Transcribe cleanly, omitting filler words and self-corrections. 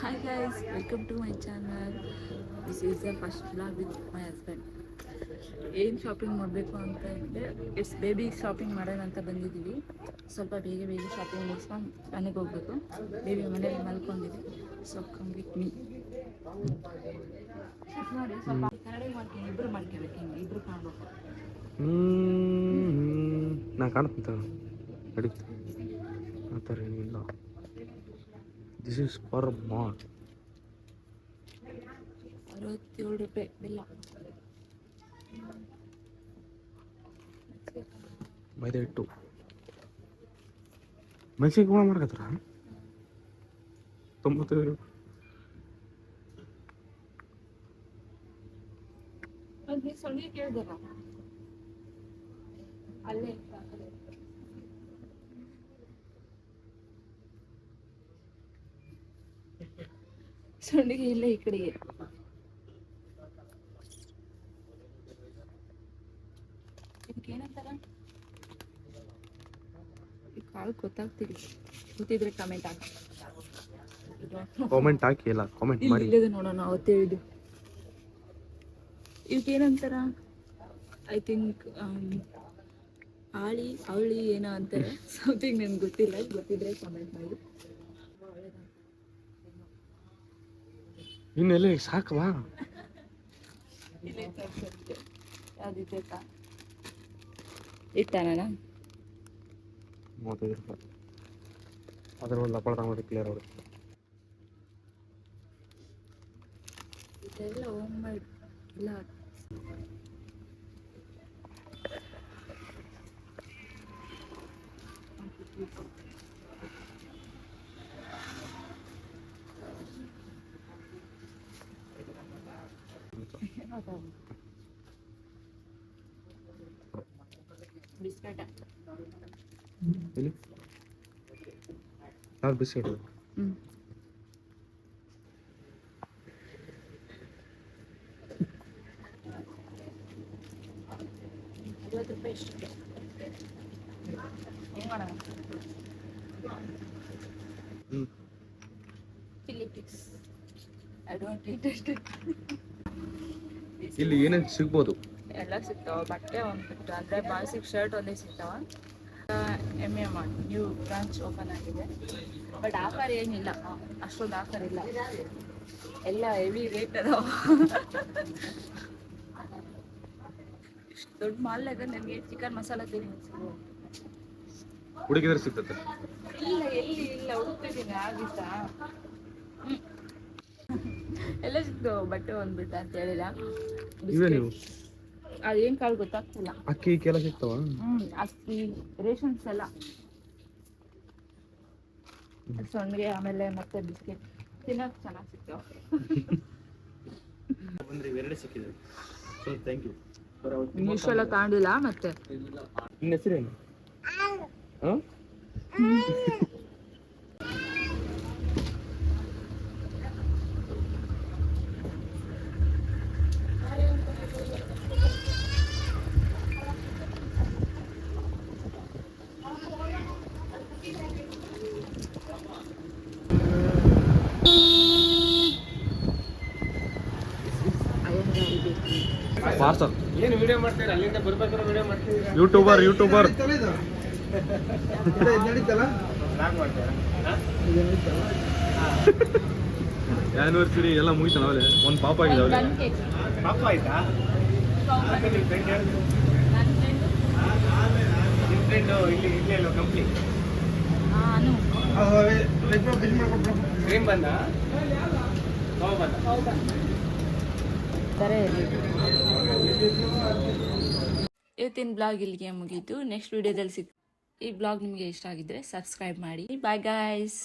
Hi guys, welcome to my channel. This is the first vlog with my husband. ಏನು shopping ಮಾಡಬೇಕು ಅಂತ ಇದ್ದೆ, it's baby shopping ಮಾಡೋಣ ಅಂತ ಬಂದಿದ್ದೀವಿ. ಸ್ವಲ್ಪ ಬೇಗ ಶಾಪಿಂಗ್ ಮುಗಿಸ್ಕೊಂಡು ಮನೆಗೆ ಹೋಗ್ಬೇಕು. ಬೇಬಿ ಮನೇಲಿ ಮಲ್ಕೊಂಡಿದೆ. So come with me. ನೋಡಿ ಸ್ವಲ್ಪ ಕನ್ನಡ ಮಾಡ್ತೀನಿ, ಇಬ್ಬರು ಮಾಡ್ಕೋಬೇಕು, ಹಿಂಗೆ ಇಬ್ಬರು ಕಾಣಬೇಕು. ನಾ ಕಾಣ್ತಂತ ನಡೀತು ಆ ಥರ ಏನಿಲ್ಲ. This is for mall. 67 ರೂಪಾಯಿ ಬಿಲ್ಲ. ಮೈದಾ ಹಿಟ್ಟು ಮೆಣಸಿಗೆ ಕೂಡ ಮಾಡ್ಕತ್ತಾರ 95. ಸೊಳ್ಳೆ ಕೇಳಿದಾರ ಅಲ್ಲೇ ಸೊಂಡಿಗೆ ಇಲ್ಲ ಈ ಕಡೆಗೆ. ಇದಕ್ಕೇನಂತಾರ ಈ ಕಾಳು ಗೊತ್ತಿದ್ರೆ ಕಮೆಂಟ್ ಹಾಕಿ. ಕಾಮೆಂಟ್ ಹಾಕಿ, ಇಲ್ಲ ಕಾಮೆಂಟ್ ಮಾಡಿ. ಇಲ್ಲದೆ ನೋಡೋಣ ಅವತ್ತೇ ಇದು ಇವಕ್ಕೇನಂತಾರ. ಐ ಥಿಂಕ್ ಅವಳಿ ಏನೋ ಅಂತಾರೆ, ಸಮಥಿಂಗ್ ನನ್ಗೆ ಗೊತ್ತಿಲ್ಲ. ಗೊತ್ತಿದ್ರೆ ಕಮೆಂಟ್ ಮಾಡಿ. ಇನ್ನೆಲ್ಲ ಸಾಕವಾ? ಯಾವ್ದಿದೆ ಇಟ್ಟಾನ 35 ರೂಪಾಯಿ. ಅದ್ರ ಒಂದು ಲಪಡ ತಗೊಂಡು ಕ್ಲಿಯರ್ ಆಗುತ್ತೆ. ಇದೆಲ್ಲ ಹೋಮ್ ಮೇಡ್ ಇಲ್ಲ. ಬಿಸ್ಕೆಟ್ ಇಲ್ಲಿ ಯಾವ್ದು ಬಿಸ್ಕೆಟ್? 50 ರೂಪಾಯಿ ಇಷ್ಟು. ಏನು ಮಾಡೋಣ? ಫಿಲಿಪಿಕ್ಸ್ ಐ ಡೋಂಟ್ ಇಂಟ್ರೆಸ್ಟೆಡ್. ಇಲ್ಲಿ ಏನೇನು ಸಿಗ್ಬೋದು? ಎಲ್ಲ ಸಿಗ್ತಾವ. ಬಟ್ಟೆ ಒಂದು ಅಂದರೆ ಬಾಯ್ಸಿಗೆ ಶರ್ಟ್ ಒಂದೇ ಸಿಗ್ತಾವ. MM ನ್ಯೂ ಬ್ರಾಂಚ್ ಓಪನ್ ಆಗಿದೆ. ಬಟ್ ಆಫರ್ ಏನಿಲ್ಲ, ಅಷ್ಟೊಂದು ಆಫರ್ ಇಲ್ಲ. ಎಲ್ಲ ಹೆವಿ ರೇಟ್ ಅದಾವ. ಇಷ್ಟು ದೊಡ್ಡ ಮಾಲ್ನಾಗ ನನಗೆ ಚಿಕನ್ ಮಸಾಲ ತಿನ್ನಿಸ್ಬೋದು. ಹುಡುಗಿದ್ರೆ ಸಿಗ್ತದೆ? ಇಲ್ಲ, ಎಲ್ಲಿ ಇಲ್ಲ, ಹುಡುಕ್ತಿದ್ದೀನಿ ಆಗಿತ್ತಾ. ಎಲ್ಲ ಸಿಗ್ತಾವ. ಬಟ್ಟೆ ಒಂದ್ಬಿಟ್ಟು ಅಂತ ಹೇಳಿಲ್ಲ. ಅದೇನು ಕಾಳು ಗೊತ್ತಾಗ್ತಿಲ್ಲ. ಅಕ್ಕಿ ಕೆಲ ಸಿಗ್ತಾವ? ಅಕ್ಕಿ ರೇಷನ್ಸ್ ಎಲ್ಲ ಸೊಂಡಿಗೆ, ಆಮೇಲೆ ಮತ್ತೆ ಬಿಸ್ಕೆಟ್ ತಿನ್ನೋಕೆ ಚೆನ್ನಾಗಿ ಸಿಗ್ತಾವ. ಇವೆರಡು ಸಿಕ್ಕಿದೆ. So thank you. ಇಂಗ್ಲೀಷ್ ಎಲ್ಲ ಕಾಣಿಲ್ಲ. ಮತ್ತೆ ನಿನ್ನ ಹೆಸರೇನು? ಪಾರ್ಸಲ್. ಏನು ವಿಡಿಯೋ ಮಾಡ್ತೀರಾ? ಅಲ್ಲಿಂದ ಬರ್ಬೇಕಾದ್ರೆ ವಿಡಿಯೋ ಮಾಡ್ತೀರಾ? ಯೂಟ್ಯೂಬರ್ ಆ್ಯನಿವರ್ಸರಿ ಎಲ್ಲ ಮುಗಿತ ನಾವೇ. ಒಂದು ಪಾಪ ಆಗಿದೆ ಅವಳೆ. ಪಾಪ ಆಯ್ತಾ? ನಿಮ್ಮ ಫ್ರೆಂಡು ಇಲ್ಲಿ ಅಲ್ವ ಕಂಪ್ನಿ? ಕ್ರೀಮ್ ಬಂದ ಇವತ್ತಿನ ಬ್ಲಾಗ್ ಇಲ್ಲಿಗೆ ಮುಗೀತು. ನೆಕ್ಸ್ಟ್ ವಿಡಿಯೋದಲ್ಲಿ ಈ ಬ್ಲಾಗ್ ನಿಮಗೆ ಇಷ್ಟ ಆಗಿದ್ರೆ ಸಬ್ಸ್ಕ್ರೈಬ್ ಮಾಡಿ. Bye guys.